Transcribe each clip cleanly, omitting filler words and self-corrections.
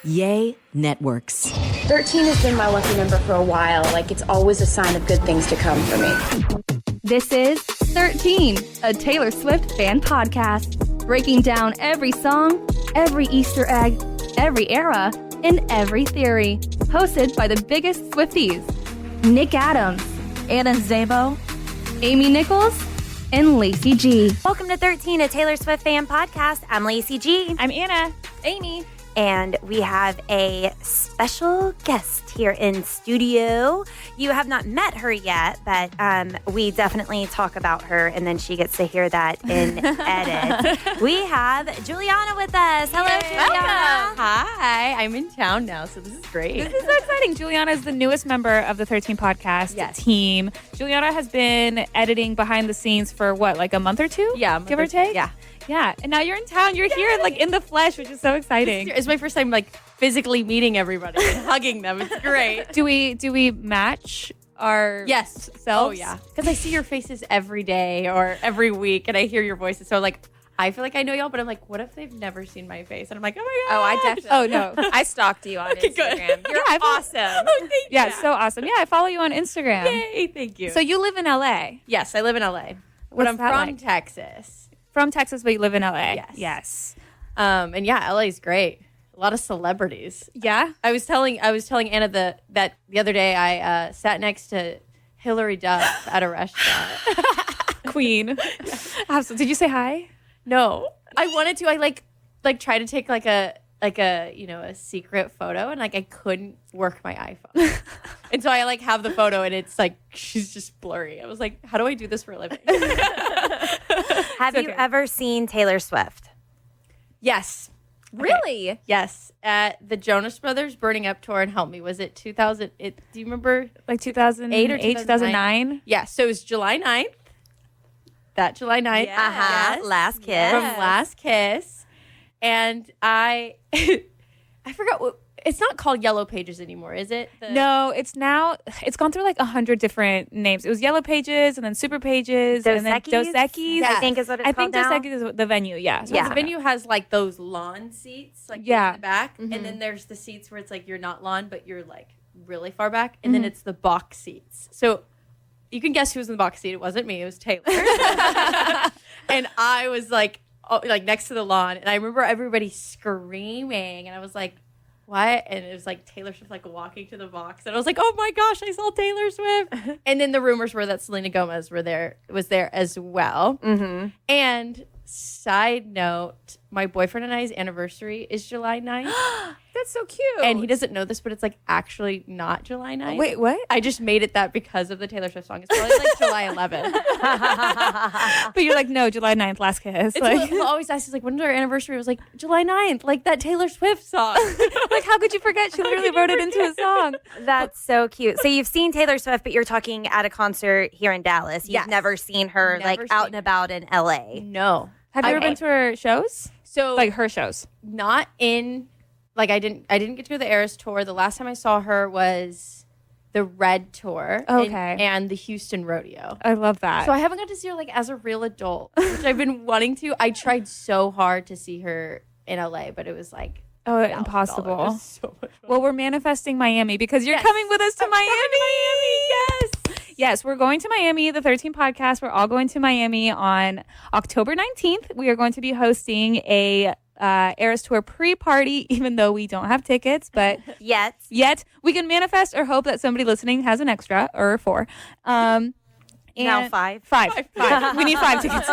Yay Networks. 13 has been my lucky number for a while. Like, it's always a sign of good things to come for me. This is 13, a Taylor Swift fan podcast, breaking down every song, every Easter egg, every era, and every theory. Hosted by the biggest Swifties, Nick Adams, Anna Szabo, Amy Nichols, and Lacey G. Welcome to 13, a Taylor Swift fan podcast. I'm Lacey G. I'm Anna. Amy. And we have a special guest here in studio. You have not met her yet, but we definitely talk about her, and then she gets to hear that in edit. We have Juliana with us. Hello, Yay. Juliana. Welcome. Hi, I'm in town now, so this is great. This is so exciting. Juliana is the newest member of the 13 podcast team. Juliana has been editing behind the scenes for what, like a month or two? Yeah. Give or take? Yeah. Yeah, and now you're in town. You're here, like in the flesh, which is so exciting. It's my first time, like, physically meeting everybody and hugging them. It's great. Do we match our selves? Oh, yeah. Because I see your faces every day or every week, and I hear your voices. So, like, I feel like I know y'all, but I'm like, what if they've never seen my face? And I'm like, oh my God. Oh, I definitely. Oh, no. I stalked you on Instagram. Good. You're awesome. Oh, thank you. Yeah, so awesome. Yeah, I follow you on Instagram. Yay, thank you. So you live in LA. Yes, I live in LA. But What's I'm that from like? Texas. From Texas, but you live in LA. Yes. And yeah, LA's great. A lot of celebrities. Yeah. I was telling Anna that the other day I sat next to Hillary Duff at a restaurant. Queen. So, did you say hi? No, I wanted to. I like try to take like a a secret photo, and like I couldn't work my iPhone, and so I like have the photo, and it's like she's just blurry. I was like, how do I do this for a living? Have you ever seen Taylor Swift? Yes. Really? Okay. Yes. At the Jonas Brothers Burning Up tour in Help Me. Was it 2000? Do you remember? Like 2008 or 2009? Yeah. So it was July 9th. That July 9th. Uh-huh. Yes. Last Kiss. From Last Kiss. And I forgot what. It's not called Yellow Pages anymore, is it? No, it's gone through like 100 different names. It was Yellow Pages and then Super Pages and then Dos Equis. I think is what it's called now. I think Dos Equis is the venue, yeah. So the venue has like those lawn seats like in the back. Mm-hmm. And then there's the seats where it's like you're not lawn, but you're like really far back. And then it's the box seats. So you can guess who was in the box seat. It wasn't me. It was Taylor. And I was like next to the lawn. And I remember everybody screaming. And I was like, what? And it was like Taylor Swift like walking to the box, and I was like, oh my gosh, I saw Taylor Swift. And then the rumors were that Selena Gomez was there as well. Mm-hmm. And side note, my boyfriend and I's anniversary is July 9th. That's so cute. And he doesn't know this, but it's like actually not July 9th. Wait, what? I just made it that because of the Taylor Swift song. It's probably like July 11th. But you're like, no, July 9th, Last Kiss. It's Like, he'll always ask us like, when's our anniversary? I was like, July 9th, like that Taylor Swift song. like, how could you forget? She literally wrote it into a song. That's so cute. So you've seen Taylor Swift, but you're talking at a concert here in Dallas. You've never seen her out and about in LA. No. Have you ever been to her shows? So like her shows? Not in, like I didn't get to go to the Eras tour. The last time I saw her was the Red tour. Okay. And the Houston Rodeo. I love that. So I haven't got to see her like as a real adult, which I've been wanting to. I tried so hard to see her in LA, but it was like impossible. It was so much fun. Well, we're manifesting Miami because you're coming with us to Miami. Yes. Yes, we're going to Miami, the 13 podcast. We're all going to Miami on October 19th. We are going to be hosting a Eras Tour pre-party, even though we don't have tickets. But yet we can manifest or hope that somebody listening has an extra or 4. Now 5. 5. We need 5 tickets.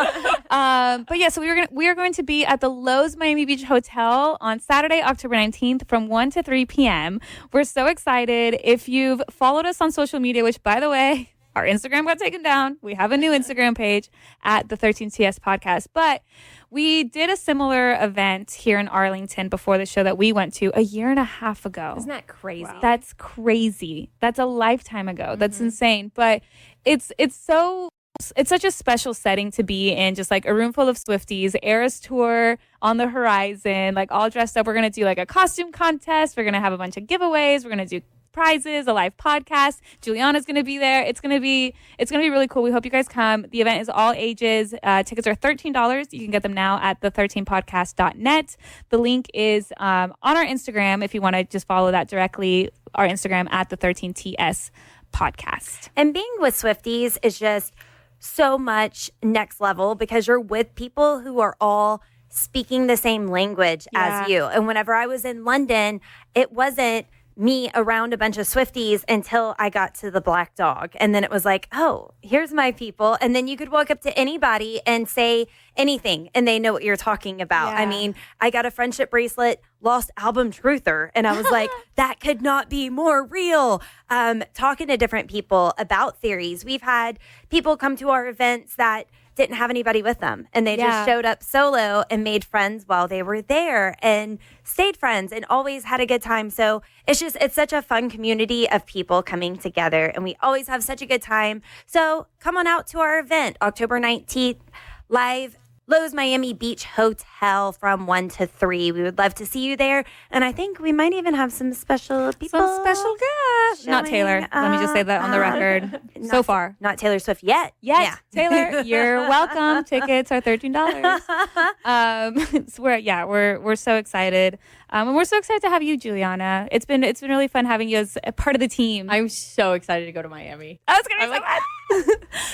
But yeah, so we are going to be at the Lowe's Miami Beach Hotel on Saturday, October 19th from 1 to 3 p.m. We're so excited. If you've followed us on social media, which by the way, our Instagram got taken down. We have a new Instagram page at the 13TS podcast. But we did a similar event here in Arlington before the show that we went to a year and a half ago. Isn't that crazy? Wow. That's crazy. That's a lifetime ago. Mm-hmm. That's insane. But it's such a special setting to be in, just like a room full of Swifties, Eras Tour on the horizon, like all dressed up. We're going to do like a costume contest. We're going to have a bunch of giveaways. We're going to do prizes, a live podcast. Juliana's going to be there. It's going to be really cool. We hope you guys come. The event is all ages. Tickets are $13. You can get them now at the13podcast.net. The link is on our Instagram if you want to just follow that directly. Our Instagram at the 13TS podcast. And being with Swifties is just so much next level because you're with people who are all speaking the same language as you. And whenever I was in London, it wasn't me around a bunch of Swifties until I got to the Black Dog. And then it was like, oh, here's my people. And then you could walk up to anybody and say anything and they know what you're talking about. Yeah. I mean, I got a friendship bracelet, lost album truther. And I was like, that could not be more real. Talking to different people about theories. We've had people come to our events that didn't have anybody with them and they just showed up solo and made friends while they were there and stayed friends and always had a good time. So it's such a fun community of people coming together and we always have such a good time. So come on out to our event, October 19th, live Lowe's Miami Beach Hotel from 1 to 3. We would love to see you there. And I think we might even have some special people. Some special guests. Not Taylor. Let me just say that on the record. So far. Not Taylor Swift yet. Yes, yeah. Taylor, you're welcome. Tickets are $13. So we're so excited. And we're so excited to have you, Juliana. It's been really fun having you as a part of the team. I'm so excited to go to Miami. That's gonna be so fun.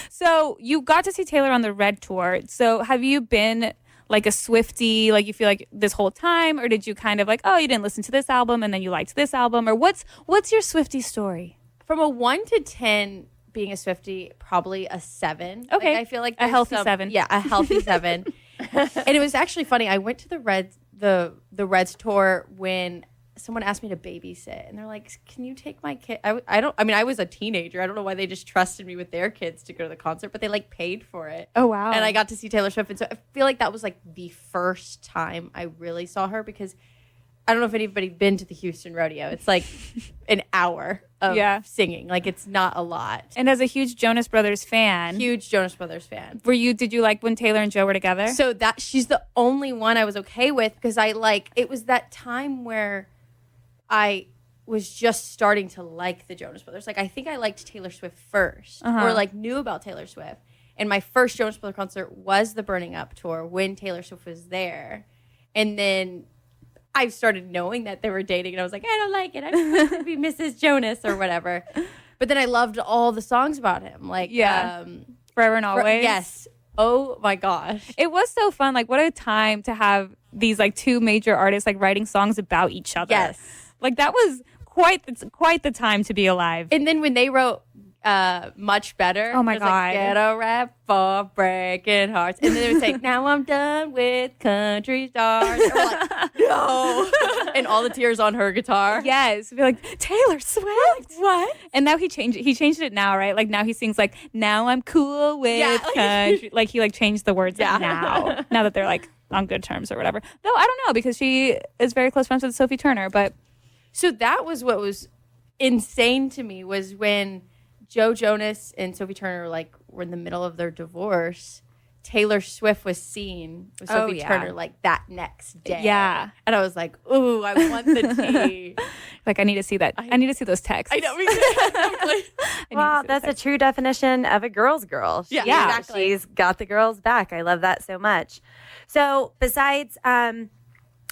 So you got to see Taylor on the Red Tour. So have you been like a Swiftie, like you feel like this whole time, or did you kind of like, oh, you didn't listen to this album and then you liked this album, or what's your Swiftie story? From a 1 to 10, being a Swiftie, probably a 7. Okay, like, I feel like a healthy 7. Yeah, a healthy 7. And it was actually funny. I went to the Reds tour when someone asked me to babysit, and they're like, "Can you take my kid?" I was a teenager. I don't know why they just trusted me with their kids to go to the concert, but they like paid for it. Oh wow! And I got to see Taylor Swift, and so I feel like that was like the first time I really saw her because I don't know if anybody's been to the Houston Rodeo. It's like an hour of singing. Like it's not a lot. And as a huge Jonas Brothers fan, did you like when Taylor and Joe were together? So that she's the only one I was okay with because it was that time where I was just starting to like the Jonas Brothers. Like, I think I liked Taylor Swift first or, like, knew about Taylor Swift. And my first Jonas Brothers concert was the Burning Up tour when Taylor Swift was there. And then I started knowing that they were dating, and I was like, I don't like it. I just want to be Mrs. Jonas or whatever. But then I loved all the songs about him. Like, Forever and Always. Yes. Oh, my gosh. It was so fun. Like, what a time to have these, like, two major artists, like, writing songs about each other. Yes. Like, that was quite the time to be alive. And then when they wrote Much Better. Oh, my God. God. Like, get a rap for breaking hearts. And then they would say, now I'm done with country stars. And we're like, no. And all the tears on her guitar. Yes. Be like, Taylor Swift? What? And now he changed it now, right? Like, now he sings, like, now I'm cool with country. Like, he, like, changed the words now that they're, like, on good terms or whatever. Though, I don't know, because she is very close friends with Sophie Turner, but... So that was what was insane to me was when Joe Jonas and Sophie Turner were in the middle of their divorce. Taylor Swift was seen with Sophie Turner like that next day. Yeah. And I was like, ooh, I want the tea. Like, I need to see that. I need to see those texts. I know. Exactly. Well, that's a true definition of a girl's girl. Yeah, exactly. She's got the girls back. I love that so much. So besides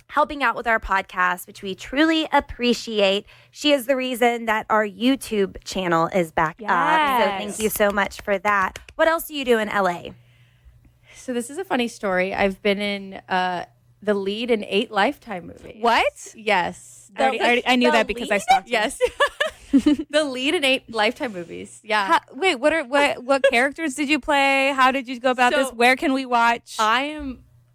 helping out with our podcast, which we truly appreciate, she is the reason that our YouTube channel is back up. So thank you so much for that. What else do you do in LA? So this is a funny story. I've been in the lead in 8 Lifetime movies. What? Yes. I knew that because I stalked you. Yes. The lead in 8 Lifetime movies. Yeah. Wait, what characters did you play? How did you go about this? Where can we watch?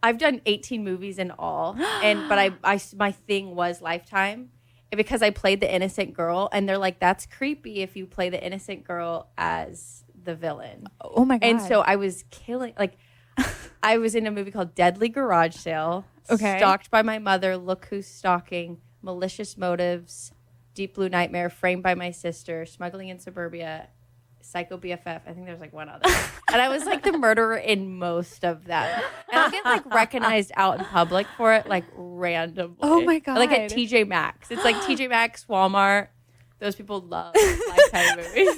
I've done 18 movies in all, but my thing was Lifetime, because I played the innocent girl, and they're like, that's creepy if you play the innocent girl as the villain. Oh my God. And so I was I was in a movie called Deadly Garage Sale. Okay. Stalked by My Mother, Look Who's Stalking, Malicious Motives, Deep Blue Nightmare, Framed by My Sister, Smuggling in Suburbia, Psycho BFF. I think there's one other. And I was the murderer in most of them. And I'll get recognized out in public for it randomly. Oh my God. At TJ Maxx. It's TJ Maxx, Walmart. Those people love Lifetime movies.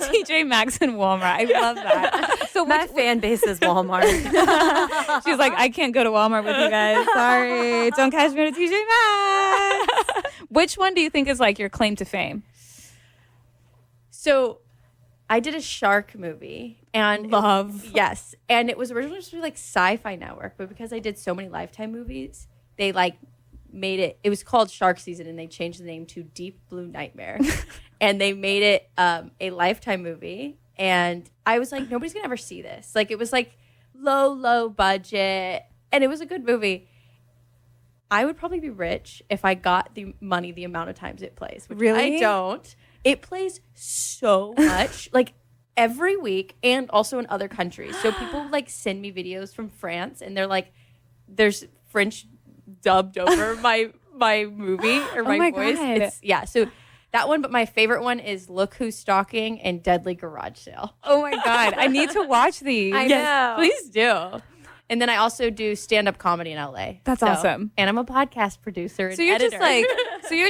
TJ Maxx and Walmart. I love that. So My fan base is Walmart. she's like, I can't go to Walmart with you guys. Sorry. Don't catch me at a TJ Maxx. Which one do you think is like your claim to fame? So I did a shark movie and yes. And it was originally supposed to be like Sci-Fi Network, but because I did so many Lifetime movies, they like made it was called Shark Season, and they changed the name to Deep Blue Nightmare. And they made it a Lifetime movie. And I was like, nobody's gonna ever see this. Like, it was like low budget, and it was a good movie. I would probably be rich if I got the money the amount of times it plays. Which Really? I don't. It plays so much, like every week, and also in other countries. So people like send me videos from France, and they're like, there's French dubbed over my movie or my voice. God. So that one, but my favorite one is Look Who's Stalking and Deadly Garage Sale. Oh my God. I need to watch these. I know. Please do. And then I also do stand-up comedy in LA. That's awesome. And I'm a podcast producer and So you're editor.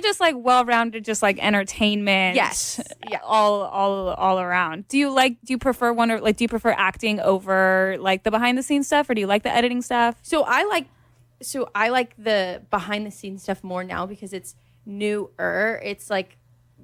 just like well-rounded, just like entertainment. Yes. Yeah. All around. Do you prefer one, or like, do you prefer acting over like the behind the scenes stuff, or do you like the editing stuff? So I like the behind the scenes stuff more now because it's newer. It's like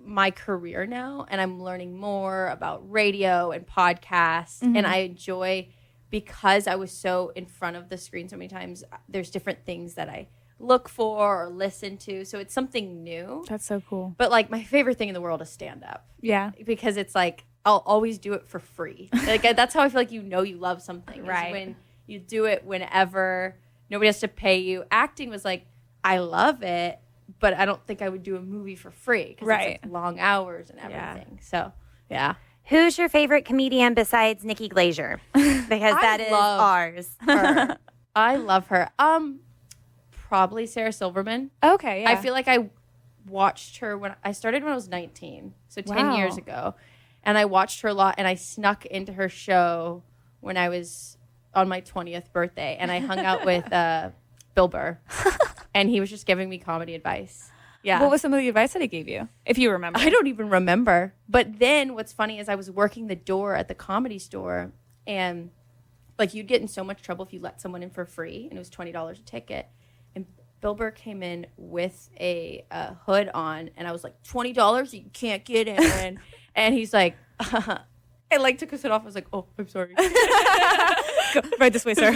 my career now, and I'm learning more about radio and podcasts, and I enjoy, because I was so in front of the screen so many times, there's different things that I look for or listen to. So it's something new. That's so cool. But like my favorite thing in the world is stand up. Yeah. Because it's like I'll always do it for free. Like that's how I feel like you love something. Is Right. when you do it whenever, nobody has to pay you. Acting was like, I love it, but I don't think I would do a movie for free because it's like long hours and everything. So yeah. Who's your favorite comedian besides Nikki Glazer? Because that is ours. Her. I love her. Probably Sarah Silverman. Okay. Yeah. I feel like I watched her when I started when I was 19, so 10 years ago, and I watched her a lot. And I snuck into her show when I was on my 20th birthday, and I hung out with Bill Burr, and he was just giving me comedy advice. Yeah. What was some of the advice that he gave you, if you remember? I don't even remember. But then what's funny is I was working the door at the Comedy Store, and like you'd get in so much trouble if you let someone in for free, and it was $20 a ticket. And Bill Burr came in with a hood on, and I was like, $20, you can't get in. And he's like, and like took his hood off. I was like, oh, I'm sorry. Go right this way, sir.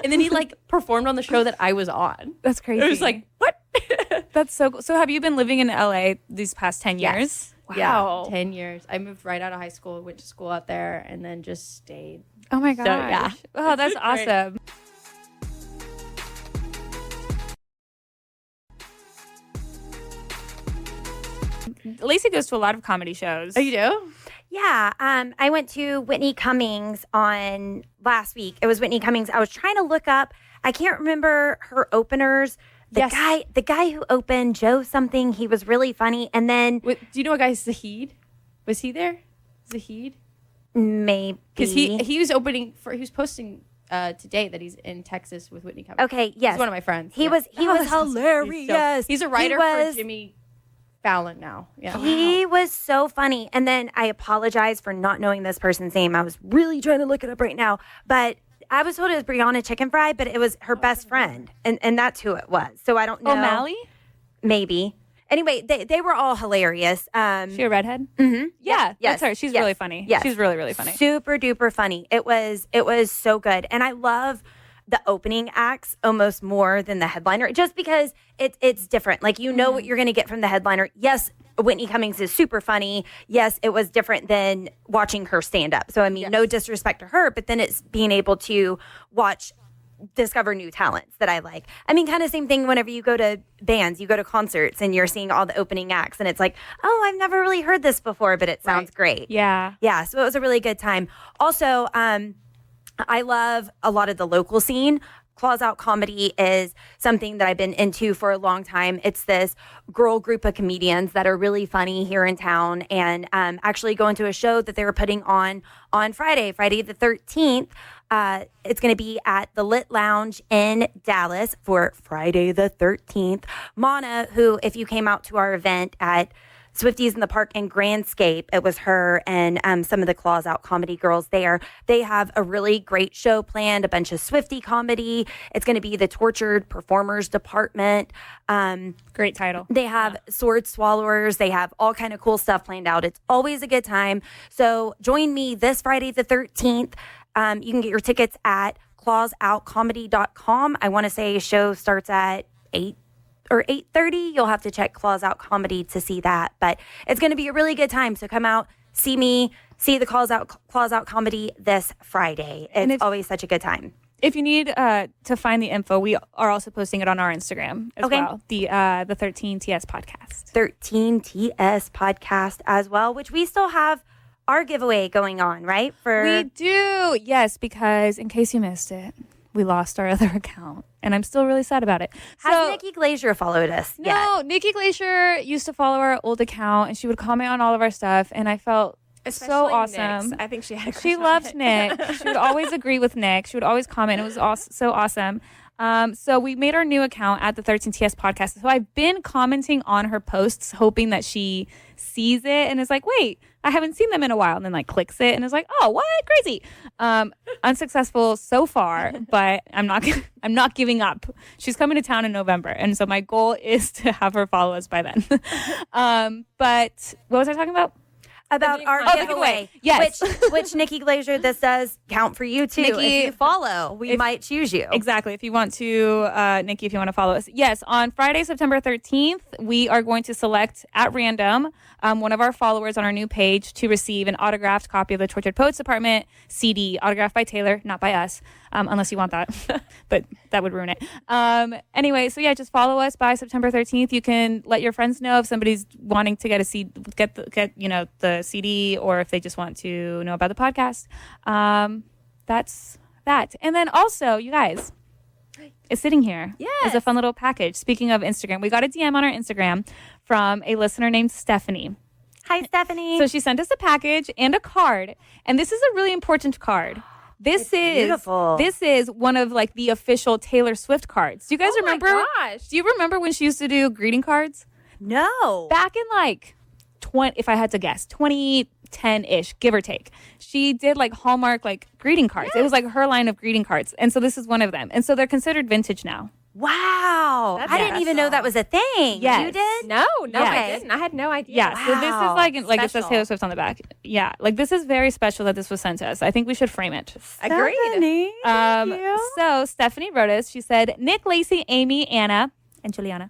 And then he like performed on the show that I was on. That's crazy. I was like, what? That's so cool. So have you been living in LA these past 10 years? Yes. Wow. Yeah, 10 years. I moved right out of high school, went to school out there, and then just stayed. Oh my gosh. yeah. Oh, that's Great. awesome. Lacey goes to a lot of comedy shows. Oh, you do? Yeah, I went to Whitney Cummings on last week. It was Whitney Cummings. I was trying to look up. I can't remember her openers. The guy who opened Joe something. He was really funny. And then Do you know a guy, Zahid? Was he there? Zahid? maybe Because he was opening for. He was posting today that he's in Texas with Whitney Cummings. Okay, yes, He's one of my friends. He Yeah. was hilarious. He's a writer for Jimmy Fallon now. Yeah. He was so funny. And then I apologize for not knowing this person's name. I was really trying to look it up right now. But I was told it was Brianna Chicken Fry, but it was her best friend. And that's who it was. So I don't know. O'Malley? Maybe. Anyway, they were all hilarious. She a redhead? Mm-hmm. Yeah, Yes. that's her. She's Yes. really funny. Yes. She's really, really funny. Super duper funny. It was so good. And I love the opening acts almost more than the headliner, just because it's different. Like, you know what you're going to get from the headliner. Yes, Whitney Cummings is super funny. Yes, it was different than watching her stand up. So, I mean, no disrespect to her, but then it's being able to discover new talents that I like. I mean, kind of same thing whenever you go to bands, you go to concerts and you're seeing all the opening acts and it's like, oh, I've never really heard this before, but it sounds great. Yeah. Yeah. So it was a really good time. Also, I love a lot of the local scene. Claws Out Comedy is something that I've been into for a long time. It's this girl group of comedians that are really funny here in town, and actually going to a show that they were putting on Friday the 13th. It's going to be at the Lit Lounge in Dallas for Friday the 13th. Mana, who, if you came out to our event at SwifTEA's in the Park and Grandscape. It was her and some of the Claws Out comedy girls there. They have a really great show planned, a bunch of SwifTEA comedy. It's going to be the Tortured Performers Department. Great title. They have sword swallowers. They have all kind of cool stuff planned out. It's always a good time. So join me this Friday the 13th. You can get your tickets at clawsoutcomedy.com. I want to say show starts at 8 or 8:30. You'll have to check Claws Out Comedy to see that. But it's going to be a really good time. So come out, see me, see the Claws Out Comedy this Friday. It's always such a good time. If you need to find the info, we are also posting it on our Instagram as well. The 13TS podcast. 13TS podcast as well, which we still have our giveaway going on, right? We do, yes, because in case you missed it, we lost our other account, and I'm still really sad about it. Has Nikki Glazier followed us yet? No, Nikki Glazier used to follow our old account, and she would comment on all of our stuff, and I felt so awesome. Nick's. I think she had a crush She on loved Nick. She would always agree with Nick. She would always comment. It was so awesome. So we made our new account at the 13TS podcast. So I've been commenting on her posts, hoping that she sees it and is like, wait, I haven't seen them in a while. And then like clicks it and is like, oh, what? Crazy. Unsuccessful so far, but I'm not giving up. She's coming to town in November. And so my goal is to have her follow us by then. But what was I talking about? About our giveaway. Yes. Which Nikki Glazier, this does count for you too. Nikki, if you follow, we might choose you. Exactly. If you want to, Nikki, if you want to follow us. Yes, on Friday, September 13th, we are going to select at random one of our followers on our new page to receive an autographed copy of the Tortured Poets Department CD, autographed by Taylor, not by us, unless you want that. But that would ruin it. Anyway, so yeah, just follow us by September 13th. You can let your friends know if somebody's wanting to get the CD, or if they just want to know about the podcast. That's that. And then also, you guys, it's sitting here. Yes. It's a fun little package. Speaking of Instagram, we got a DM on our Instagram from a listener named Stephanie. Hi, Stephanie. So she sent us a package and a card, and this is a really important card. This is beautiful. This is one of like the official Taylor Swift cards. Do you guys remember? My gosh. Do you remember when she used to do greeting cards? No. Back in like if I had to guess, 2010-ish, give or take. She did like Hallmark like greeting cards. Yes. It was like her line of greeting cards. And so this is one of them. And so they're considered vintage now. Wow. I didn't even know that was a thing. Yes. You did? No, Yes. I didn't. I had no idea. Yeah. So this is like it says Special. Taylor Swift on the back. Yeah. Like this is very special that this was sent to us. I think we should frame it. Agreed. Stephanie, thank you. So Stephanie wrote us. She said, Nick, Lacey, Amy, Anna, and Juliana.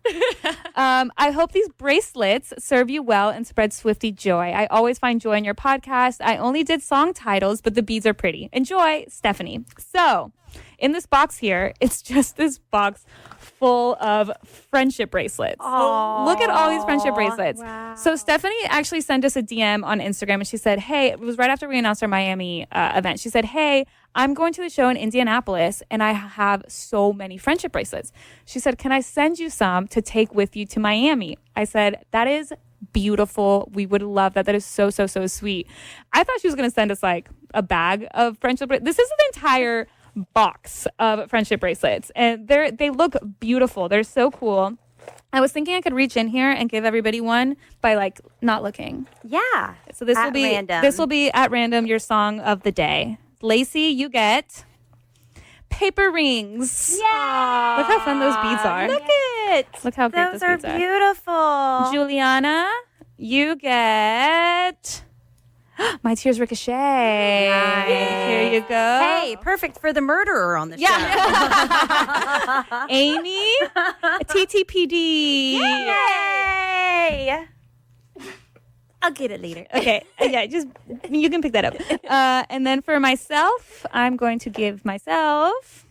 I hope these bracelets serve you well and spread SwifTEA joy. I always find joy in your podcast. I only did song titles, but the beads are pretty. Enjoy, Stephanie. So in this box here, it's just this box full of friendship bracelets. So look at all these friendship bracelets. Wow. So Stephanie actually sent us a DM on Instagram, and she said, hey, it was right after we announced our Miami event. She said, hey, I'm going to the show in Indianapolis, and I have so many friendship bracelets. She said, can I send you some to take with you to Miami? I said, that is beautiful. We would love that. That is so, so, so sweet. I thought she was going to send us like a bag of friendship bracelets. This is an entire box of friendship bracelets, and they look beautiful. They're so cool. I was thinking I could reach in here and give everybody one by like not looking. Yeah. So this At random. This will be at random your song of the day. Lacey, you get paper rings. Yeah. Look how fun those beads are. Look it. Look how great Those those are beads are. beautiful. Juliana, you get My Tears Ricochet. Nice. Here you go. Hey, perfect for the murderer on the show. Amy, TTPD. Yay! I'll get it later. Okay, yeah, just you can pick that up. And then for myself, I'm going to give myself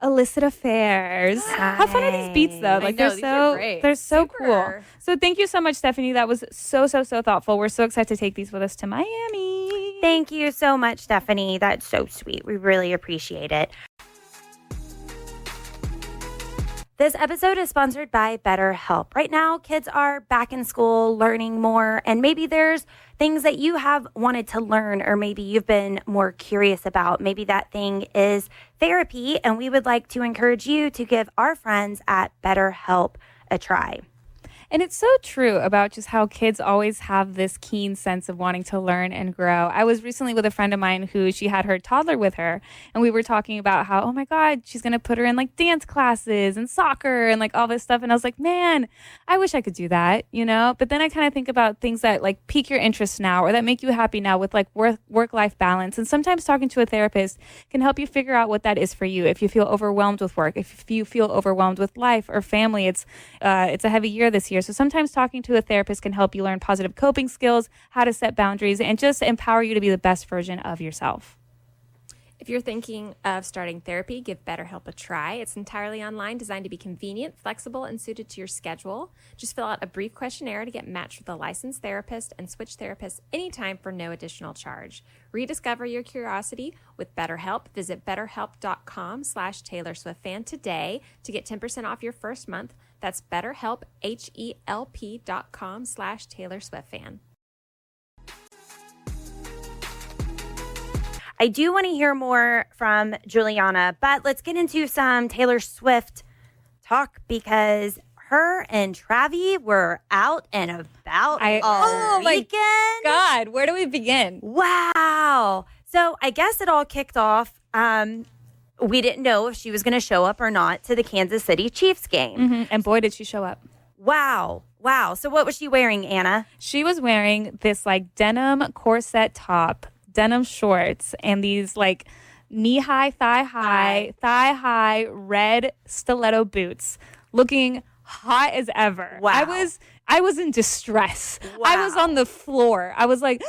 illicit affairs. How fun are these beats though? Like know, they're these are so great. they're so Super. cool. So thank you so much, Stephanie. That was so thoughtful. We're so excited to take these with us to Miami. Thank you so much, Stephanie. That's so sweet. We really appreciate it. This episode is sponsored by BetterHelp. Right now, kids are back in school learning more, and maybe there's things that you have wanted to learn, or maybe you've been more curious about. Maybe that thing is therapy, and we would like to encourage you to give our friends at BetterHelp a try. And it's so true about just how kids always have this keen sense of wanting to learn and grow. I was recently with a friend of mine who she had her toddler with her, and we were talking about how, oh my God, she's going to put her in like dance classes and soccer and like all this stuff. And I was like, man, I wish I could do that, you know? But then I kind of think about things that like pique your interest now or that make you happy now with like work-life balance. And sometimes talking to a therapist can help you figure out what that is for you. If you feel overwhelmed with work, if you feel overwhelmed with life or family, it's a heavy year this year. So sometimes talking to a therapist can help you learn positive coping skills, how to set boundaries, and just empower you to be the best version of yourself. If you're thinking of starting therapy, give BetterHelp a try. It's entirely online, designed to be convenient, flexible, and suited to your schedule. Just fill out a brief questionnaire to get matched with a licensed therapist and switch therapists anytime for no additional charge. Rediscover your curiosity with BetterHelp. Visit betterhelp.com/TaylorSwiftFan today to get 10% off your first month. That's BetterHelp, HELP.com/TaylorSwiftFan. I do want to hear more from Juliana, but let's get into some Taylor Swift talk because her and Travi were out and about all weekend. My God, where do we begin? Wow. So I guess it all kicked off. We didn't know if she was going to show up or not to the Kansas City Chiefs game. Mm-hmm. And boy, did she show up. Wow. So what was she wearing, Anna? She was wearing this like denim corset top, denim shorts, and these like knee-high, thigh-high red stiletto boots, looking hot as ever. Wow. I was in distress. Wow. I was on the floor. I was like,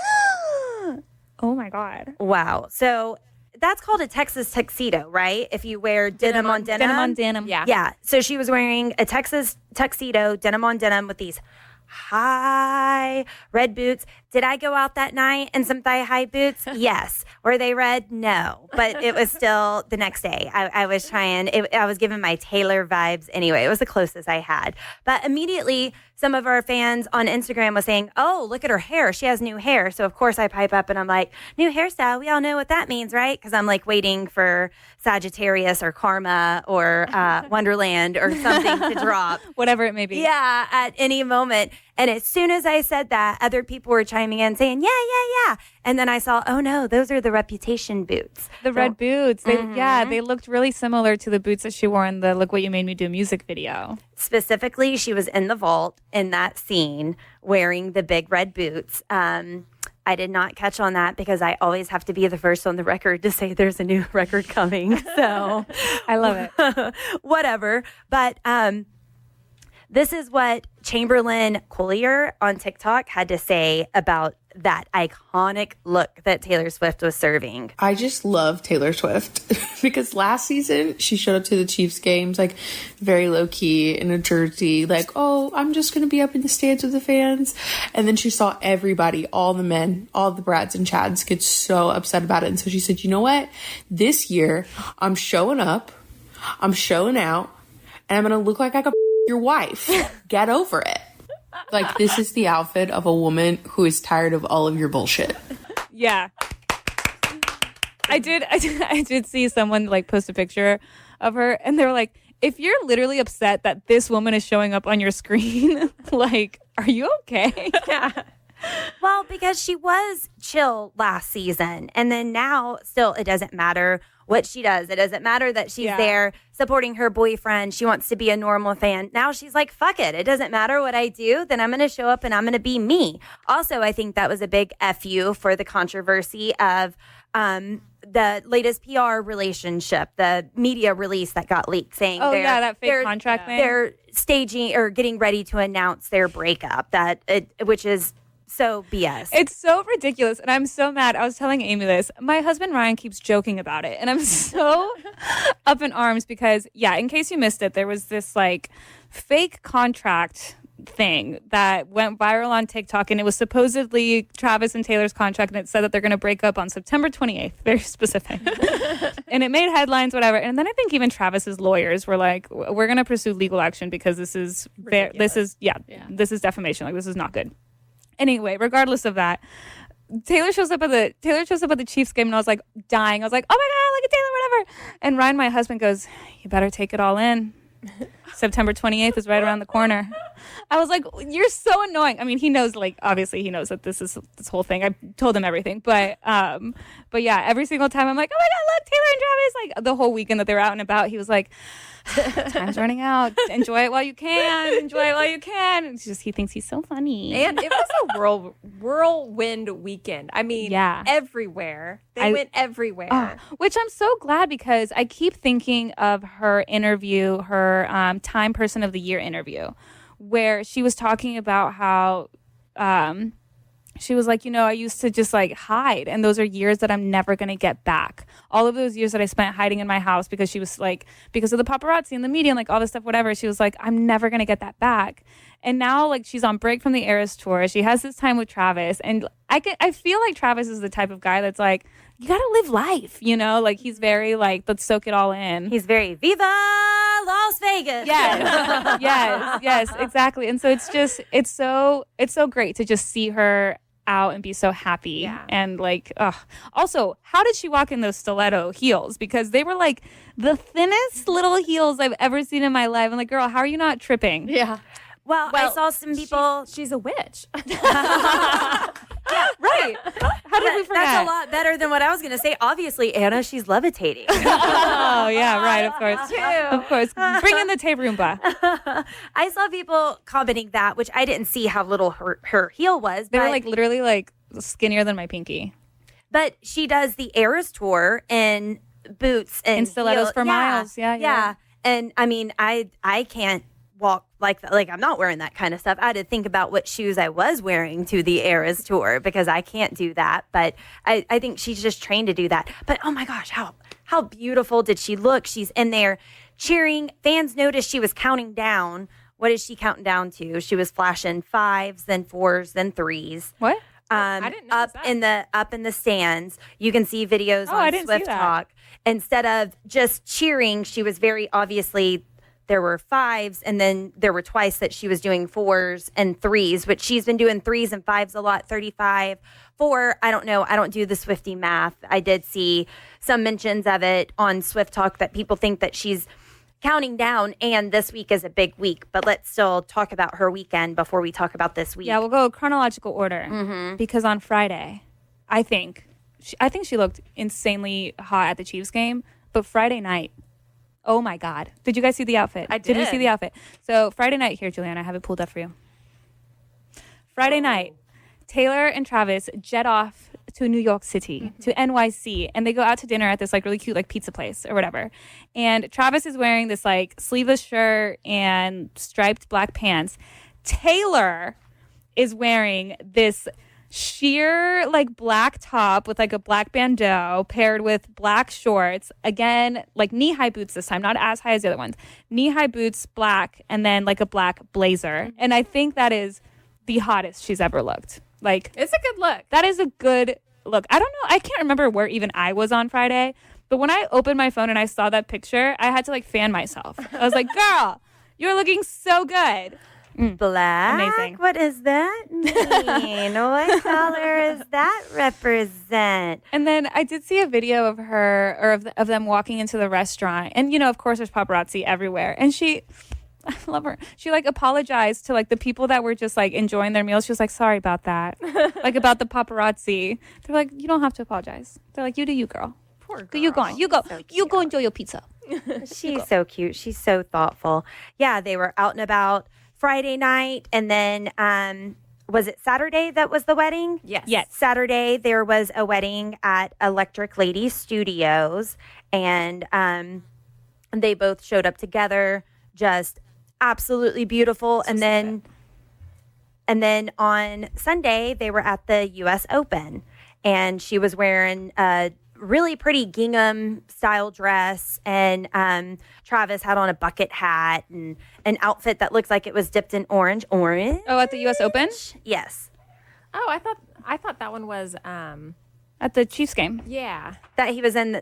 oh my God. Wow. So that's called a Texas tuxedo, right? If you wear denim on denim. Denim on denim. Yeah. Yeah. So she was wearing a Texas tuxedo, denim on denim with these high red boots. Did I go out that night in some thigh-high boots? Yes. Were they red? No. But it was still the next day. I was trying. I was giving my Taylor vibes anyway. It was the closest I had. But immediately, some of our fans on Instagram was saying, oh, look at her hair. She has new hair. So, of course, I pipe up and I'm like, new hairstyle. We all know what that means, right? Because I'm like waiting for Sagittarius or Karma or Wonderland or something to drop. Whatever it may be. Yeah, at any moment. And as soon as I said that, other people were chiming in saying, yeah. And then I saw, oh no, those are the Reputation boots. The red boots. They looked really similar to the boots that she wore in the Look What You Made Me Do music video. Specifically, she was in the vault in that scene wearing the big red boots. I did not catch on that because I always have to be the first on the record to say there's a new record coming. So I love it. Whatever. But this is what Chamberlain Collier on TikTok had to say about that iconic look that Taylor Swift was serving. I just love Taylor Swift because last season she showed up to the Chiefs games like very low key in a jersey, like, oh, I'm just going to be up in the stands with the fans. And then she saw everybody, all the men, all the Brads and Chads get so upset about it. And so she said, you know what? This year I'm showing up, I'm showing out, and I'm going to look like I could your wife. Get over it. Like, this is the outfit of a woman who is tired of all of your bullshit. Yeah. I did see someone like post a picture of her and they were like, if you're literally upset that this woman is showing up on your screen, like, are you okay? Yeah. Well, because she was chill last season. And then now, still, it doesn't matter what she does. It doesn't matter that she's there supporting her boyfriend. She wants to be a normal fan. Now she's like, fuck it. It doesn't matter what I do. Then I'm going to show up and I'm going to be me. Also, I think that was a big FU for the controversy of the latest PR relationship, the media release that got leaked saying that fake contract thing. They're staging or getting ready to announce their breakup, which is so BS. It's so ridiculous. And I'm so mad. I was telling Amy this. My husband Ryan keeps joking about it. And I'm so up in arms because, in case you missed it, there was this like fake contract thing that went viral on TikTok. And it was supposedly Travis and Taylor's contract. And it said that they're going to break up on September 28th. Very specific. And it made headlines, whatever. And then I think even Travis's lawyers were like, we're going to pursue legal action because this is defamation. Like, this is not good. Anyway, regardless of that, Taylor shows up at the Chiefs game, and I was like dying. I was like, "Oh my God, look at Taylor, whatever!" And Ryan, my husband, goes, "You better take it all in. September 28th is right around the corner." I was like, you're so annoying. I mean, he knows, like, obviously he knows that this whole thing. I told him everything. But yeah, every single time I'm like, oh my God, look, Taylor and Travis. Like the whole weekend that they were out and about, he was like, time's running out. Enjoy it while you can. Enjoy it while you can. It's just, he thinks he's so funny. And it was a whirlwind weekend. I mean, everywhere. They went everywhere. Which I'm so glad, because I keep thinking of her interview, her Time Person of the Year interview, where she was talking about how she was like, I used to just like hide. And those are years that I'm never going to get back. All of those years that I spent hiding in my house because she was like, because of the paparazzi and the media and like all this stuff, whatever. She was like, I'm never going to get that back. And now like she's on break from the Eras tour. She has this time with Travis. And I feel like Travis is the type of guy that's like, you got to live life, like he's very like, let's soak it all in. He's very Viva Las Vegas. Yes, exactly. And so it's so great to just see her out and be so happy. And like, also, how did she walk in those stiletto heels? Because they were like the thinnest little heels I've ever seen in my life. I'm like, girl, how are you not tripping? Yeah. Well, I saw some people. She's a witch. Yeah, right. How did we forget? That's a lot better than what I was going to say. Obviously, Anna, she's levitating. Oh, yeah, right, of course. Of course. Bring in the tape Roomba. I saw people commenting that, which I didn't see how little her heel was. They were like literally like skinnier than my pinky. But she does the Eras tour in boots and stilettos for miles. Yeah. And I mean, I can't walk like that. Like, I'm not wearing that kind of stuff. I had to think about what shoes I was wearing to the Eras tour because I can't do that. But I think she's just trained to do that. But oh my gosh, how beautiful did she look? She's in there cheering. Fans noticed she was counting down. What is she counting down to? She was flashing 5s, then 4s, then 3s. What? I didn't know up in the stands. You can see videos on Swift Talk. Instead of just cheering, she was very obviously. There were 5s, and then there were twice that she was doing 4s and 3s, which she's been doing 3s and 5s a lot, 35. 4, I don't know. I don't do the SwifTEA math. I did see some mentions of it on Swift Talk that people think that she's counting down, and this week is a big week. But let's still talk about her weekend before we talk about this week. Yeah, we'll go chronological order because on Friday, I think she looked insanely hot at the Chiefs game, but Friday night, oh my God. Did you guys see the outfit? I did. Did you see the outfit? So Friday night, here, Juliana, I have it pulled up for you. Friday night, Taylor and Travis jet off to New York City, to NYC, and they go out to dinner at this like really cute like pizza place or whatever. And Travis is wearing this like sleeveless shirt and striped black pants. Taylor is wearing this sheer like black top with like a black bandeau paired with black shorts, again like knee-high boots this time, not as high as the other ones, knee-high boots, black, and then like a black blazer. And I think that is the hottest she's ever looked. Like, it's a good look. That is a good look. I don't know, I can't remember where even I was on Friday, but when I opened my phone and I saw that picture, I had to like fan myself. I was like, girl, you're looking so good. Black? Amazing. What does that mean? What color does that represent? And then I did see a video of her, or of them walking into the restaurant. And, of course, there's paparazzi everywhere. And I love her. She, like, apologized to, like, the people that were just, like, enjoying their meals. She was like, sorry about that. Like, about the paparazzi. They're like, you don't have to apologize. They're like, you do you, girl. Poor girl. You go on. You go. So you go enjoy your pizza. She's so cute. She's so thoughtful. Yeah, they were out and about Friday night, and then was it Saturday that was the wedding? Yes. Saturday there was a wedding at Electric Lady Studios, and they both showed up together, just absolutely beautiful. And then on Sunday they were at the U.S. Open, and she was wearing a really pretty gingham style dress, and Travis had on a bucket hat and an outfit that looks like it was dipped in orange. Oh, at the U.S. Open? Yes. Oh, I thought that one was at the Chiefs game. Yeah. That he was in the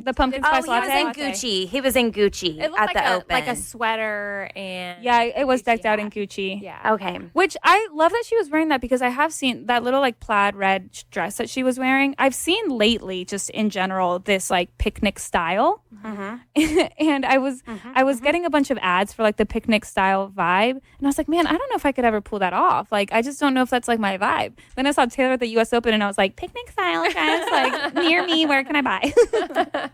The pumpkin spice he latte. was in Gucci. He was in Gucci It looked at like the Open. like a sweater and Yeah, it was Gucci decked out in hat. Gucci. Yeah. Okay. Which I love that she was wearing that because I have seen that little like plaid red dress that she was wearing. I've seen lately, just in general, this like picnic style, and I was getting a bunch of ads for like the picnic style vibe, and I was like, man, I don't know if I could ever pull that off. Like, I just don't know if that's like my vibe. Then I saw Taylor at the U.S. Open, and I was like, picnic style dress, like near me. Where can I buy?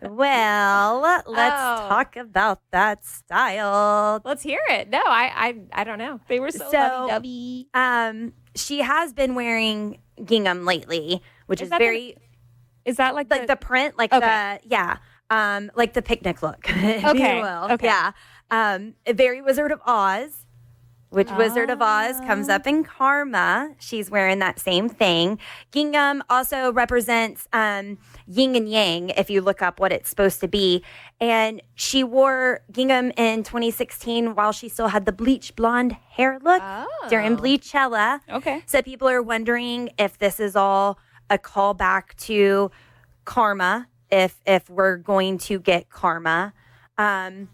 Well, let's talk about that style. Let's hear it. No, I don't know. They were so, So, lovey-dovey. She has been wearing gingham lately, which is that very Is that like like the print, like Okay. like the picnic look. if you Okay, will. okay. Yeah. Very Wizard of Oz. Which Wizard of Oz comes up in Karma. She's wearing that same thing. Gingham also represents yin and yang, if you look up what it's supposed to be. And she wore gingham in 2016 while she still had the bleach blonde hair look during Bleachella. Okay. So people are wondering if this is all a callback to Karma, if we're going to get Karma. And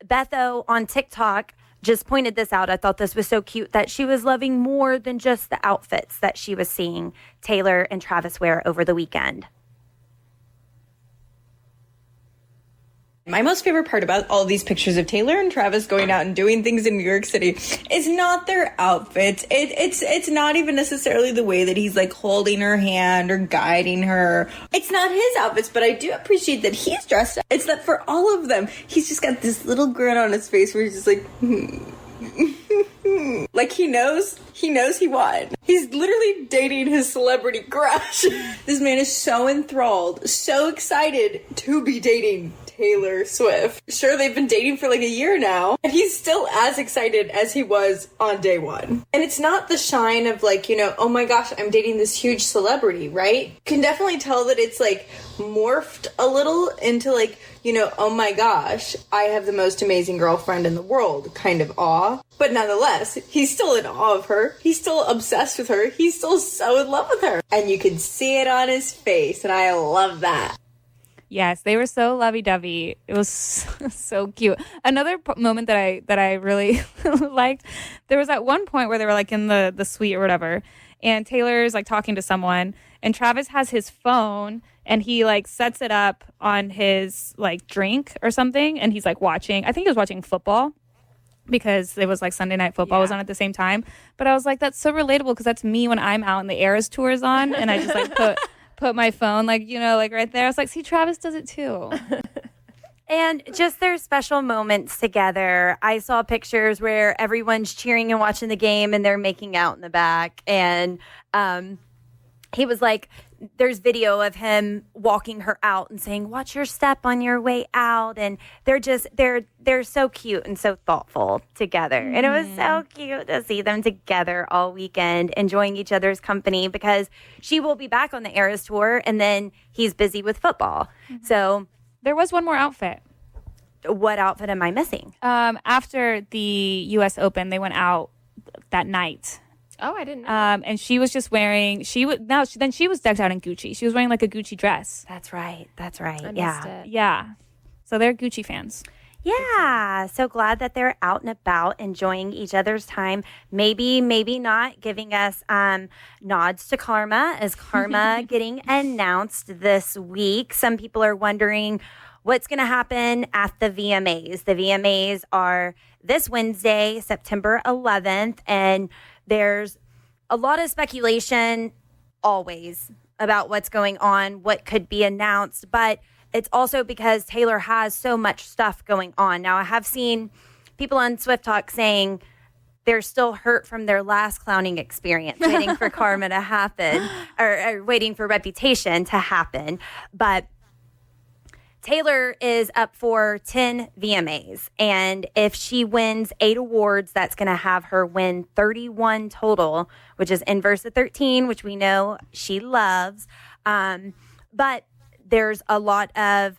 Betho on TikTok just pointed this out. I thought this was so cute that she was loving more than just the outfits that she was seeing Taylor and Travis wear over the weekend. My most favorite part about all these pictures of Taylor and Travis going out and doing things in New York City is not their outfits. It's not even necessarily the way that he's like holding her hand or guiding her. It's not his outfits, but I do appreciate that he's dressed up. It's that for all of them, he's just got this little grin on his face where he's just like, like he knows he won. He's literally dating his celebrity crush. This man is so enthralled, so excited to be dating Taylor Swift. Sure, they've been dating for like a year now, and he's still as excited as he was on day one. And it's not the shine of like, oh my gosh, I'm dating this huge celebrity, right? You can definitely tell that it's like morphed a little into like, oh my gosh, I have the most amazing girlfriend in the world kind of awe. But nonetheless, he's still in awe of her. He's still obsessed with her. He's still so in love with her. And you can see it on his face, and I love that. Yes, they were so lovey-dovey. It was so cute. Another moment that I really liked, there was at one point where they were like in the suite or whatever, and Taylor's like talking to someone, and Travis has his phone, and he like sets it up on his like drink or something, and he's like watching. I think he was watching football because it was like Sunday Night Football was on at the same time. But I was like, that's so relatable because that's me when I'm out and the Eras tour is on, and I just like put my phone like right there. I was like, see, Travis does it too. And just their special moments together. I saw pictures where everyone's cheering and watching the game and they're making out in the back. And he was like, there's video of him walking her out and saying, watch your step on your way out. And they're so cute and so thoughtful together. And it was so cute to see them together all weekend, enjoying each other's company because she will be back on the Eras tour and then he's busy with football. So There was one more outfit. what outfit am I missing? After the U.S. Open, they went out that night. Oh, I didn't know. And she was just wearing, she was decked out in Gucci. She was wearing like a Gucci dress. That's right. I Yeah. missed it. Yeah. So they're Gucci fans. Yeah, so glad that they're out and about enjoying each other's time. Maybe not giving us nods to Karma. Is Karma getting announced this week? Some people are wondering what's going to happen at the VMAs. The VMAs are this Wednesday, September 11th, and there's a lot of speculation always about what's going on, what could be announced, but it's also because Taylor has so much stuff going on. Now, I have seen people on Swift Talk saying they're still hurt from their last clowning experience, waiting for Karma to happen, or waiting for Reputation to happen. But Taylor is up for 10 VMAs, and if she wins 8 awards, that's going to have her win 31 total, which is inverse of 13, which we know she loves. But there's a lot of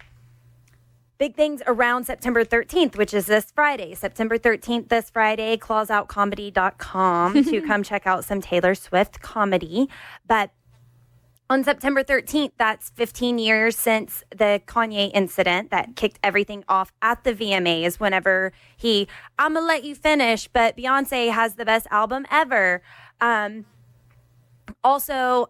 big things around September 13th, which is this Friday. September 13th, this Friday, clawsoutcomedy.com to come check out some Taylor Swift comedy. But On September 13th, that's 15 years since the Kanye incident that kicked everything off at the VMAs whenever I'm going to let you finish, but Beyonce has the best album ever. Also,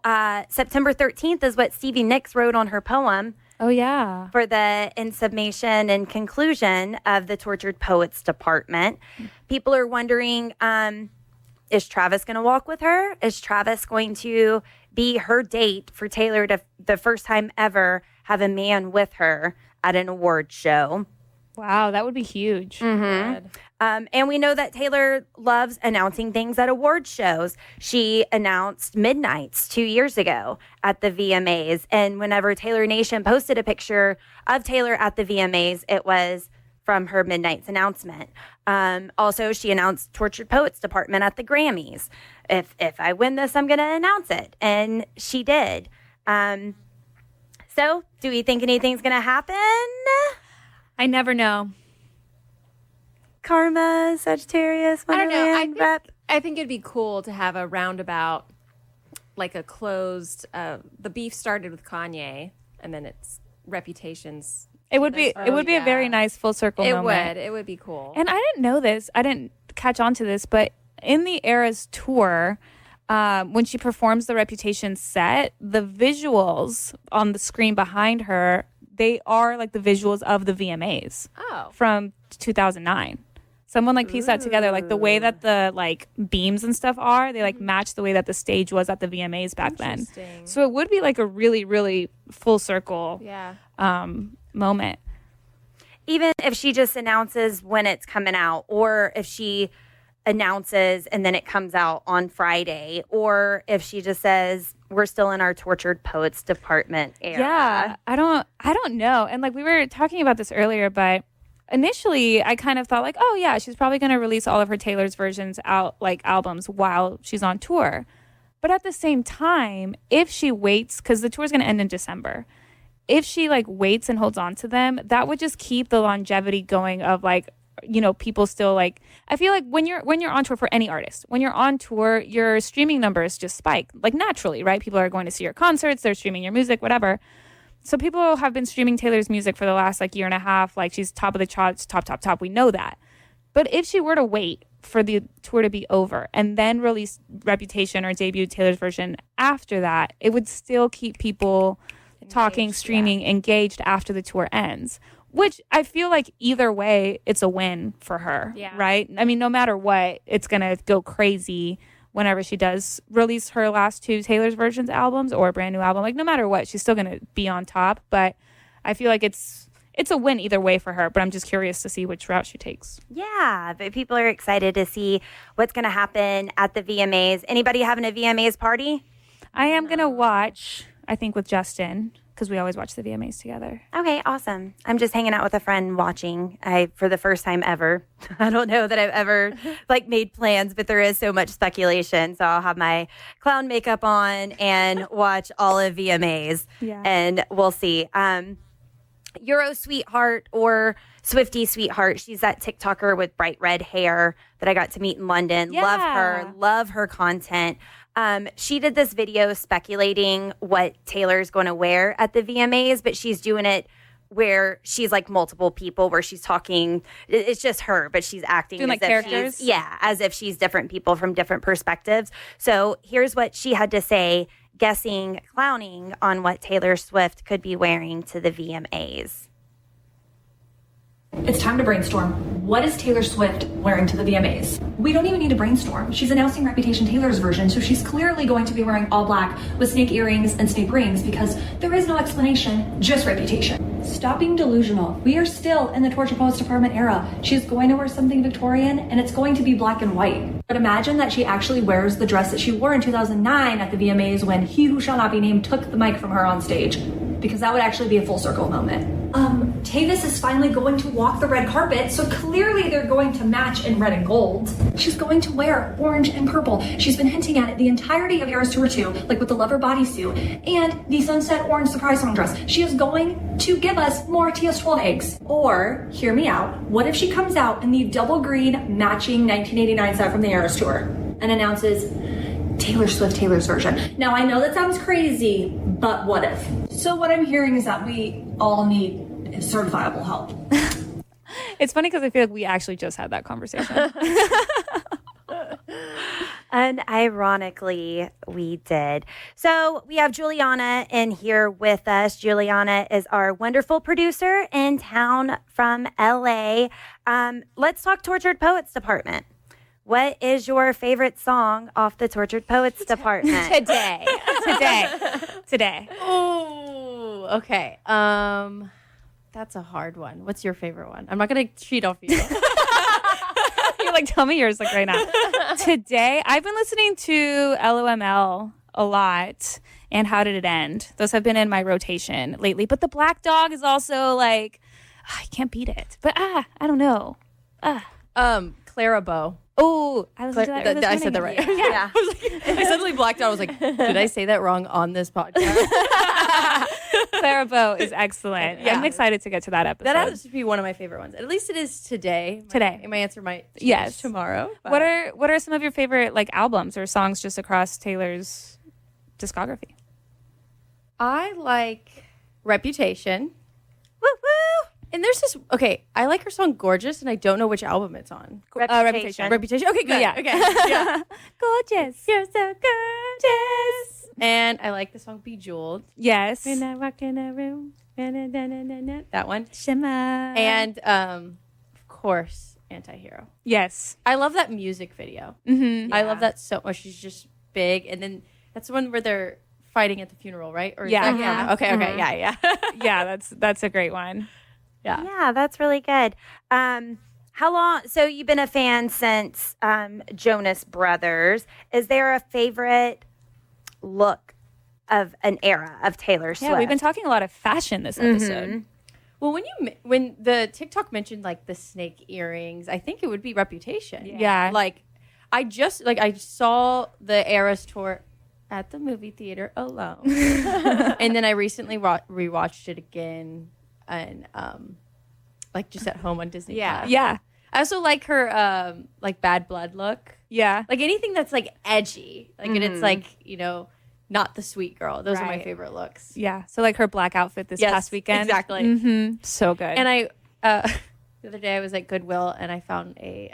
September 13th is what Stevie Nicks wrote on her poem. Oh, yeah. For the in summation and conclusion of the Tortured Poets Department. People are wondering, is Travis going to walk with her? Is Travis going to be her date for Taylor to the first time ever have a man with her at an award show? Wow, that would be huge. Mm-hmm. And we know that Taylor loves announcing things at award shows. She announced Midnights 2 years ago at the VMAs. And whenever Taylor Nation posted a picture of Taylor at the VMAs, it was from her Midnights announcement. Also, she announced Tortured Poets Department at the Grammys. If I win this, I'm going to announce it. And she did. So, do we think anything's going to happen? I never know. Karma, Sagittarius, I don't know. rep. I think it'd be cool to have a roundabout, like a closed. The beef started with Kanye, and then its reputations. It would be a very nice full circle moment. It would be cool. And I didn't know this. I didn't catch on to this, but in the Eras tour, when she performs the Reputation set, the visuals on the screen behind her, they are like the visuals of the VMAs from 2009. Someone like pieced that together, like the way that the like beams and stuff are, they like match the way that the stage was at the VMAs back then. So it would be like a really, really full circle moment. Even if she just announces when it's coming out, or if she announces and then it comes out on Friday, or if she just says we're still in our Tortured Poets Department era. Yeah, I don't know. And like we were talking about this earlier, but initially I kind of thought like, oh yeah, she's probably going to release all of her Taylor's versions out, like albums, while she's on tour. But at the same time, if she waits, because the tour's going to end in December, if she like waits and holds on to them, that would just keep the longevity going of like, you know, people still like, I feel like when you're on tour for any artist, when you're on tour, your streaming numbers just spike like naturally, right? People are going to see your concerts, they're streaming your music, whatever. So people have been streaming Taylor's music for the last like year and a half. Like she's top of the charts, top. We know that. But if she were to wait for the tour to be over and then release Reputation or debut Taylor's version after that, it would still keep people talking, streaming, engaged after the tour ends. Which I feel like either way, it's a win for her, right? I mean, no matter what, it's going to go crazy whenever she does release her last two Taylor's versions albums or a brand new album. Like, no matter what, she's still going to be on top. But I feel like it's a win either way for her. But I'm just curious to see which route she takes. Yeah, but people are excited to see what's going to happen at the VMAs. Anybody having a VMAs party? I am going to watch, I think, with Justin, because we always watch the VMAs together. Okay, awesome. I'm just hanging out with a friend watching for the first time ever. I don't know that I've ever like made plans, but there is so much speculation. So I'll have my clown makeup on and watch all of VMAs and we'll see. Euro Sweetheart or SwifTEA Sweetheart. She's that TikToker with bright red hair that I got to meet in London. Yeah. Love her content. She did this video speculating what Taylor's going to wear at the VMAs, but she's doing it where she's like multiple people, where she's talking. It's just her, but she's acting doing as like if characters. as if she's different people from different perspectives. So here's what she had to say, clowning on what Taylor Swift could be wearing to the VMAs. It's time to brainstorm. What is Taylor Swift wearing to the VMAs? We don't even need to brainstorm. She's announcing Reputation Taylor's version, so she's clearly going to be wearing all black with snake earrings and snake rings because there is no explanation, just Reputation. Stop being delusional. We are still in the Tortured Poets Department era. She's going to wear something Victorian, and it's going to be black and white. But imagine that she actually wears the dress that she wore in 2009 at the VMAs when He Who Shall Not Be Named took the mic from her on stage, because that would actually be a full circle moment. Tavis is finally going to walk the red carpet, so clearly they're going to match in red and gold. She's going to wear orange and purple. She's been hinting at it the entirety of Eras Tour 2, like with the Lover bodysuit and the Sunset Orange surprise song dress. She is going to give us more TS12 eggs. Or, hear me out, what if she comes out in the double green matching 1989 set from the Eras Tour and announces, Taylor Swift, Taylor's version. Now, I know that sounds crazy, but what if? So what I'm hearing is that we all need certifiable help. It's funny because I feel like we actually just had that conversation. Unironically, we did. So we have Juliana in here with us. Juliana is our wonderful producer in town from LA. Let's talk Tortured Poets Department. What is your favorite song off the Tortured Poets Department? Today. Oh, okay. That's a hard one. What's your favorite one? I'm not gonna cheat off you. You're like, tell me yours like right now. Today, I've been listening to LOML a lot and How Did It End? Those have been in my rotation lately. But the Black Dog is also like, I can't beat it. But I don't know. Clara Bow. Oh, I listened to that. I said that right. Yeah. I suddenly blacked out. I was like, did I say that wrong on this podcast? Clara Bow is excellent. Yeah. I'm excited to get to that episode. That has to be one of my favorite ones. At least it is today. My answer might change Yes. tomorrow. But. What are some of your favorite like albums or songs just across Taylor's discography? I like Reputation. Woo woo! And there's this, okay, I like her song Gorgeous, and I don't know which album it's on. Reputation. Reputation. Okay, good. Yeah. Okay. Yeah. Gorgeous. You're so gorgeous. And I like the song Bejeweled. Yes. When I walk in a room. That one. Shimmer. And, of course, Antihero. Yes. I love that music video. Mm-hmm. I love that so much. She's just big. And then that's the one where they're fighting at the funeral, right? Or Yeah. Yeah. Okay. Yeah. Yeah, that's a great one. Yeah. Yeah, that's really good. How long? So you've been a fan since Jonas Brothers. Is there a favorite look of an era of Taylor Swift? Yeah, we've been talking a lot of fashion this episode. Well, when the TikTok mentioned like the snake earrings, I think it would be Reputation. Yeah. Like I saw the Eras tour at the movie theater alone. And then I recently rewatched it again and like just at home on Disney Plus. Yeah. I also like her like Bad Blood look. Yeah. Like anything that's like edgy. Like and it's like, you know, not the sweet girl. Those are my Right. favorite looks. Yeah. So like her black outfit this Yes, past weekend. exactly. Mm-hmm. So good. And I the other day I was at Goodwill and I found a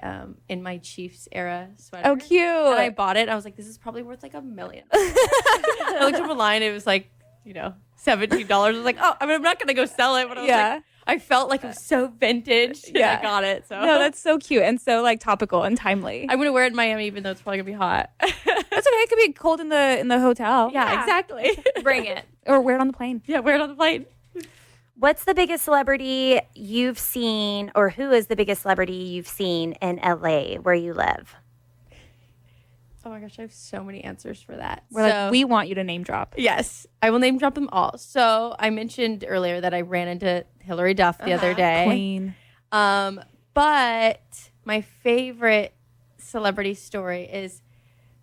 In My Chiefs era sweater. oh, cute. And I bought it. And I was like, this is probably worth like $1 million. I looked up online. It was like, you know, $17. I was like, oh, I mean, I'm not gonna go sell it. But I was like, I felt like it was so vintage. Yeah. I got it. So No, that's so cute and so like topical and timely. I'm gonna wear it in Miami, even though it's probably gonna be hot. That's okay. It could be cold in the hotel. Yeah, exactly. Bring it. Or wear it on the plane. Yeah, wear it on the plane. What's the biggest celebrity you've seen, or who is the biggest celebrity you've seen in LA where you live? Oh my gosh, I have so many answers for that. We're like, we want you to name drop. Yes, I will name drop them all. So I mentioned earlier that I ran into Hillary Duff the other day. Queen. But my favorite celebrity story is,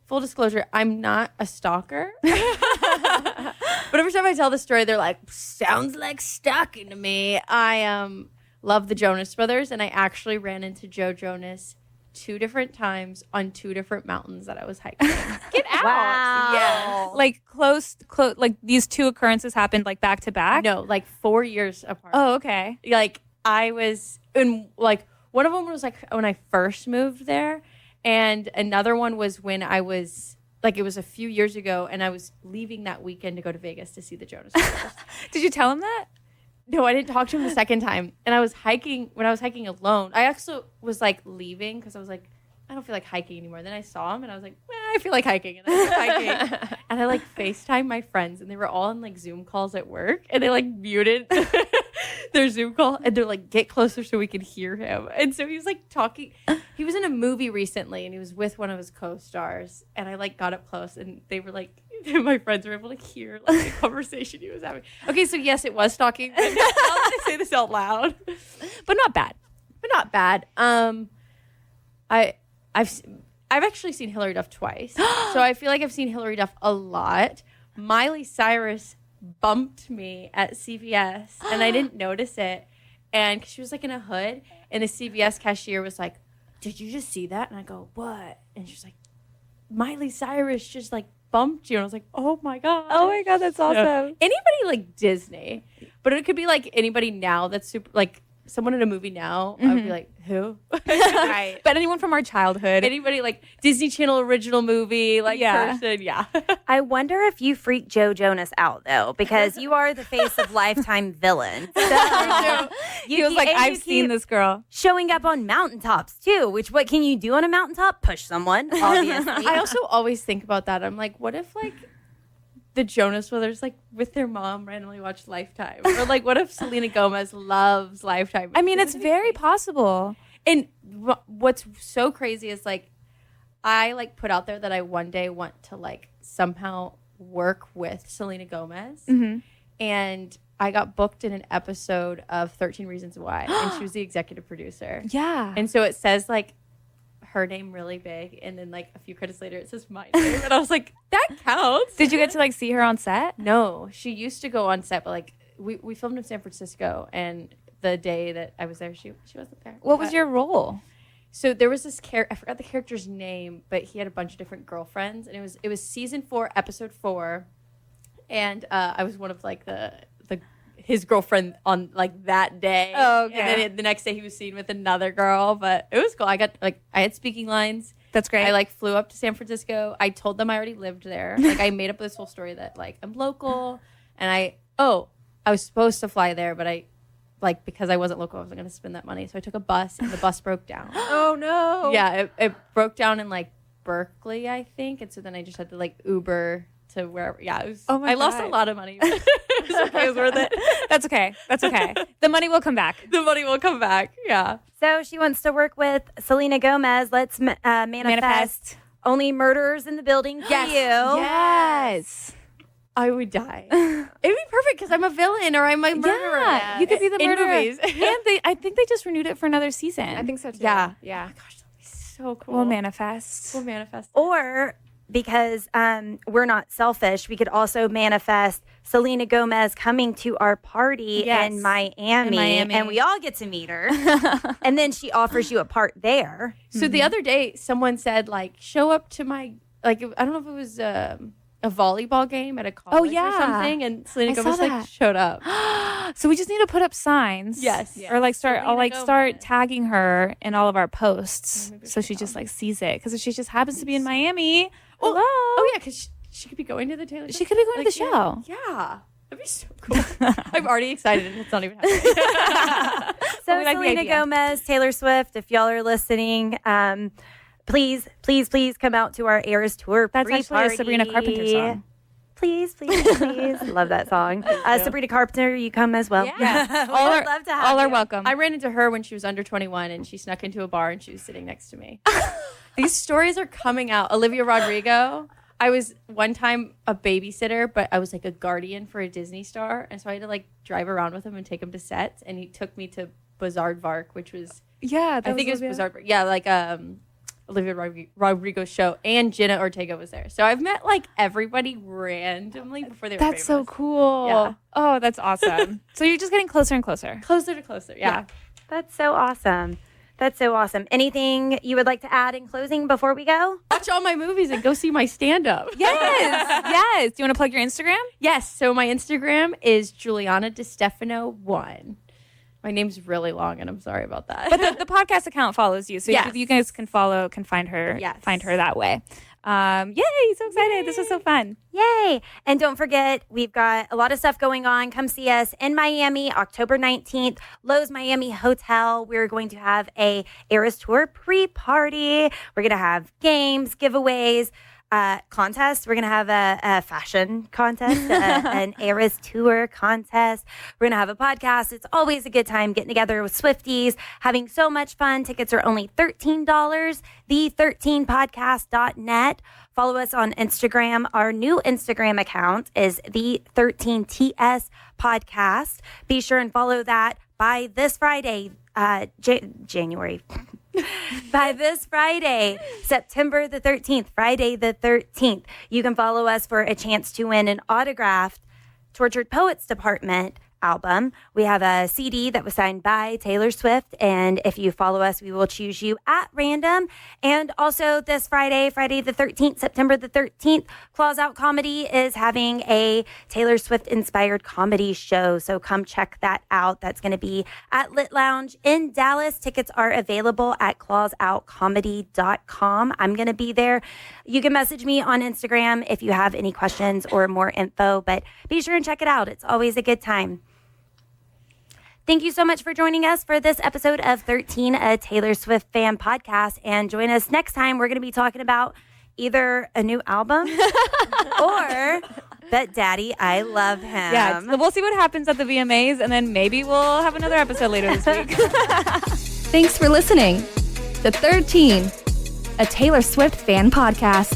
full disclosure, I'm not a stalker. But every time I tell the story, they're like, sounds like stalking to me. I love the Jonas Brothers, and I actually ran into Joe Jonas 2 different times on 2 different mountains that I was hiking. Get out. Wow. Yeah. Like close, like these 2 occurrences happened like back to back? No, like 4 years apart. Oh, okay. Like I was in, like, one of them was like when I first moved there, and another one was when I was like, it was a few years ago, and I was leaving that weekend to go to Vegas to see the Jonas Brothers. Did you tell him that? No, I didn't talk to him the second time. And I was hiking, when I was hiking alone, I also was like leaving because I was like, I don't feel like hiking anymore. Then I saw him and I was like, I feel like hiking. And I was hiking. And I like FaceTime my friends, and they were all on like Zoom calls at work, and they like muted their Zoom call, and they're like, get closer so we can hear him. And so he was like talking. He was in a movie recently, and he was with one of his co-stars, and I like got up close, and they were like, my friends were able to hear like the conversation he was having. Okay, so yes, it was stalking. But now that I say this out loud, But not bad. but not bad. I've actually seen Hillary Duff twice, so I feel like I've seen Hillary Duff a lot. Miley Cyrus bumped me at CVS, and I didn't notice it. And 'cause she was like in a hood, and the CVS cashier was like, "Did you just see that?" And I go, "What?" And she's like, Miley Cyrus just like bumped you. And I was like, oh my God. Oh my God, that's awesome. Anybody like Disney, but it could be like anybody now that's super like someone in a movie now. I would be like, who? Right. But anyone from our childhood. Anybody like Disney Channel original movie like person. Yeah. I wonder if you freak Joe Jonas out though, because you are the face of Lifetime villain. So He was like, I've seen this girl. Showing up on mountaintops too, which what can you do on a mountaintop? Push someone, obviously. I also always think about that. I'm like, what if like the Jonas Brothers like with their mom randomly watch Lifetime? Or like what if Selena Gomez loves Lifetime? I mean, it's very possible. And what's so crazy is like I like put out there that I one day want to like somehow work with Selena Gomez. And I got booked in an episode of 13 Reasons Why, and she was the executive producer. Yeah. And so it says like her name really big, and then like a few credits later it says my name, and I was like, that counts. Did you get to like see her on set? No, she used to go on set, but like we filmed in San Francisco, and the day that I was there, she wasn't there. What was your role? So there was this character, I forgot the character's name, but he had a bunch of different girlfriends, and it was season 4, episode 4, and I was one of like his girlfriend on like that day. Oh, okay. And then the next day he was seen with another girl, but it was cool. I had speaking lines. That's great. I like flew up to San Francisco. I told them I already lived there. Like I made up this whole story that like I'm local, and I was supposed to fly there, but I like because I wasn't local, I wasn't going to spend that money. So I took a bus, and the bus broke down. Oh no. Yeah, it broke down in like Berkeley, I think, and so then I just had to like Uber to wherever. Yeah, it was. Oh my I lost God. a lot of money. It was okay. It was worth it. That's okay. That's okay. The money will come back. The money will come back. Yeah. So she wants to work with Selena Gomez. Let's manifest only murderers in the building for you. Yes. I would die. It'd be perfect because I'm a villain or I'm a murderer. Yeah, you could be the in murderer. movies. And I think they just renewed it for another season. I think so too. Yeah. Yeah. Gosh, that'd be so cool. We'll manifest. We'll manifest. Or because we're not selfish, we could also manifest Selena Gomez coming to our party in Miami, and we all get to meet her. And then she offers you a part there. So the other day, someone said, like, show up to my, like, I don't know if it was a volleyball game at a college or something, and Selena Gomez, like, showed up. So we just need to put up signs. Yes. Or, like, Selena start tagging her in all of our posts so she just, like, sees it. Because if she just happens to be in Miami, hello. Oh, yeah, because she could be going to the Taylor Swift. She could be going to the show. Yeah. That'd be so cool. I'm already excited, and it's not even happening. So we like the Selena idea. Gomez, Taylor Swift, if y'all are listening, please come out to our Eras Tour That's actually a pre-party. Sabrina Carpenter song. Please. Love that song. Sabrina Carpenter, you come as well. Yeah. All would love to have all are you. welcome. I ran into her when she was under 21, and she snuck into a bar, and she was sitting next to me. These stories are coming out. Olivia Rodrigo. I was one time a babysitter, but I was like a guardian for a Disney star, and so I had to like drive around with him and take him to sets, and he took me to Bazaardvark, which was Yeah, I think it was Bazaardvark. Yeah, like Olivia Rodrigo's show, and Jenna Ortega was there. So I've met like everybody randomly before they were That's so famous. cool. Yeah. Oh, that's awesome. So you're just getting closer and closer. Closer to closer. Yeah. That's so awesome. That's so awesome. Anything you would like to add in closing before we go? Watch all my movies and go see my stand-up. Yes. Do you want to plug your Instagram? Yes. So my Instagram is Juliana DiStefano1. My name's really long, and I'm sorry about that. But the podcast account follows you, so Yes. you guys can find her that way. Yay! So excited! This was so fun. Yay! And don't forget, we've got a lot of stuff going on. Come see us in Miami, October 19th, Lowe's Miami Hotel. We're going to have a Eras Tour pre-party. We're going to have games, giveaways, contest. We're going to have a fashion contest, an Eras Tour contest. We're going to have a podcast. It's always a good time getting together with SwifTEAs, having so much fun. Tickets are only $13, the13podcast.net. Follow us on Instagram. Our new Instagram account is the 13TS podcast. Be sure and follow that by this Friday, January. By this Friday, September the 13th, Friday the 13th, you can follow us for a chance to win an autographed Tortured Poets Department album. We have a CD that was signed by Taylor Swift, and if you follow us, we will choose you at random. And also this Friday the 13th, September the 13th, Claws Out Comedy is having a Taylor Swift inspired comedy show. So come check that out. That's going to be at Lit Lounge in Dallas. Tickets are available at clawsoutcomedy.com. I'm going to be there. You can message me on Instagram if you have any questions or more info, but be sure and check it out. It's always a good time. Thank you so much for joining us for this episode of 13, a Taylor Swift fan podcast. And join us next time. We're going to be talking about either a new album or Bet Daddy, I Love Him. Yeah, so we'll see what happens at the VMAs, and then maybe we'll have another episode later this week. Thanks for listening to 13, a Taylor Swift fan podcast.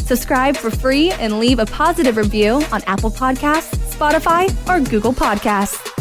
Subscribe for free and leave a positive review on Apple Podcasts, Spotify, or Google Podcasts.